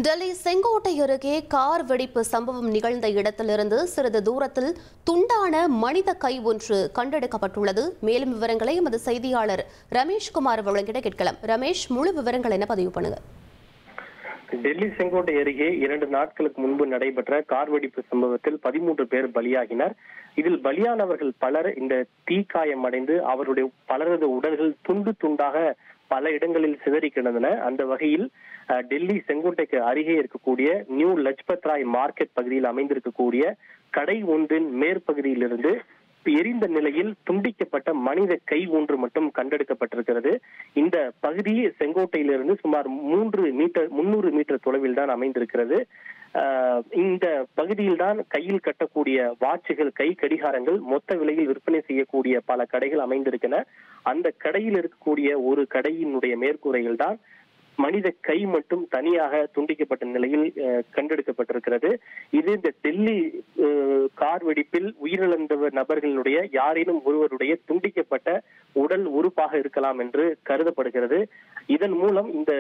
டெல்லி செங்கோட்டை அருகே கார் வெடிப்பு சம்பவம் நிகழ்ந்த இடத்திலிருந்து சிறிது தூரத்தில் துண்டான மனித கை ஒன்று கண்டெடுக்கப்பட்டுள்ளது. மேலும் விவரங்களை எமது செய்தியாளர் ரமேஷ்குமார் வழங்கிட கேட்கலாம். ரமேஷ், முழு விவரங்கள் என்ன பதிவு பண்ணுங்க. டெல்லி செங்கோட்டை அருகே 2 நாட்களுக்கு முன்பு நடைபெற்ற கார் வெடிப்பு சம்பவத்தில் 13 பேர் பலியாகினர். இதில் பலியானவர்கள் பலர் இந்த தீக்காயம் அடைந்து அவருடைய பலரது உடல்கள் துண்டு துண்டாக பல இடங்களில் சிதறி கிடந்தன. அந்த வகையில் டெல்லி செங்கோட்டைக்கு அருகே இருக்கக்கூடிய நியூ லஜ்பத் ராய் மார்க்கெட் பகுதியில் அமைந்திருக்கக்கூடிய கடை ஒன்றின் மேற்பகுதியிலிருந்து எரிந்த நிலையில் துண்டிக்கப்பட்ட மனித கை ஒன்று மட்டும் கண்டெடுக்கப்பட்டிருக்கிறது. இந்த பகுதி செங்கோட்டையிலிருந்து சுமார் 300 மீட்டர் தொலைவில் தான் அமைந்திருக்கிறது. இந்த பகுதியில் தான் கையில் கட்டக்கூடிய வாட்சுகள், கை கடிகாரங்கள் மொத்த விலையில் விற்பனை செய்யக்கூடிய பல கடைகள் அமைந்திருக்கின்றன. அந்த கடையில் இருக்கக்கூடிய ஒரு கடையினுடைய மேற்கூரையில் தான் மனித கை மட்டும் தனியாக துண்டிக்கப்பட்ட நிலையில் கண்டெடுக்கப்பட்டிருக்கிறது. இது இந்த டெல்லி கார் வெடிப்பில் உயிரிழந்த நபர்களுடைய யாரேனும் ஒருவருடைய துண்டிக்கப்பட்ட உடல் உறுப்பாக இருக்கலாம் என்று கருதப்படுகிறது. இதன் மூலம் இந்த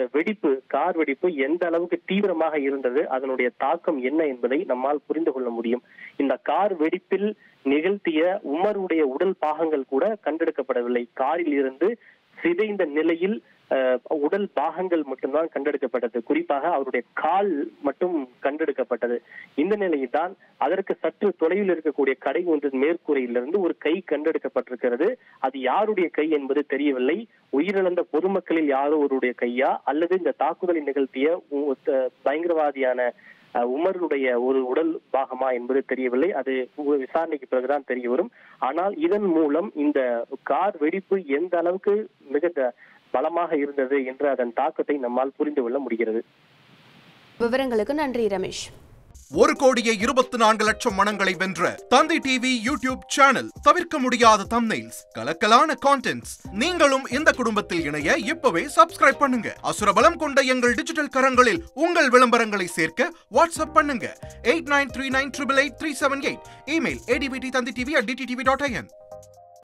கார் வெடிப்பு எந்த அளவுக்கு தீவிரமாக இருந்தது, அதனுடைய தாக்கம் என்ன என்பதை நம்மால் புரிந்து கொள்ள முடியும். இந்த கார் வெடிப்பில் நிகழ்த்திய உமருடைய உடல் பாகங்கள் கூட கண்டெடுக்கப்படவில்லை. காரில் இருந்து சிதைந்த நிலையில் உடல் பாகங்கள் மட்டும்தான் கண்டெடுக்கப்பட்டது. குறிப்பாக அவருடைய கால் மட்டும் கண்டெடுக்கப்பட்டது. இந்த நிலையில் தான் அதற்கு சற்று தொலைவில் இருக்கக்கூடிய கடை ஒன்றின் மேற்கூரையிலிருந்து ஒரு கை கண்டெடுக்கப்பட்டிருக்கிறது. அது யாருடைய கை என்பது தெரியவில்லை. உயிரிழந்த பொதுமக்களில் யாரோ ஒருடைய கையா அல்லது இந்த தாக்குதலை நிகழ்த்திய பயங்கரவாதியான உமருடைய ஒரு உடல் பாகமா என்பது தெரியவில்லை. அது விசாரணைக்கு பிறகுதான் தெரிய வரும். ஆனால் இதன் மூலம் இந்த கார் வெடிப்பு எந்த அளவுக்கு மிக பலமாக இருந்தது என்று அதன் தாக்கத்தை நம்மால் புரிந்து கொள்ள முடிகிறது. விவரங்களுக்கு நன்றி ரமேஷ். 1,24,00,000 மனங்களை வென்ற தந்தி டிவி யூடியூப் சேனல். தவிர்க்க முடியாத தம்ப்நெயில்ஸ், கலக்கலான கான்டென்ட்ஸ். நீங்களும் இந்த குடும்பத்தில் இணைய இப்பவே சப்ஸ்கிரைப் பண்ணுங்க. அசுரபலம் கொண்ட எங்கள் டிஜிட்டல் கரங்களில் உங்கள் விளம்பரங்களை சேர்க்க வாட்ஸ்அப் பண்ணுங்க. 8939883838. Email advtthanditv@dttv.in.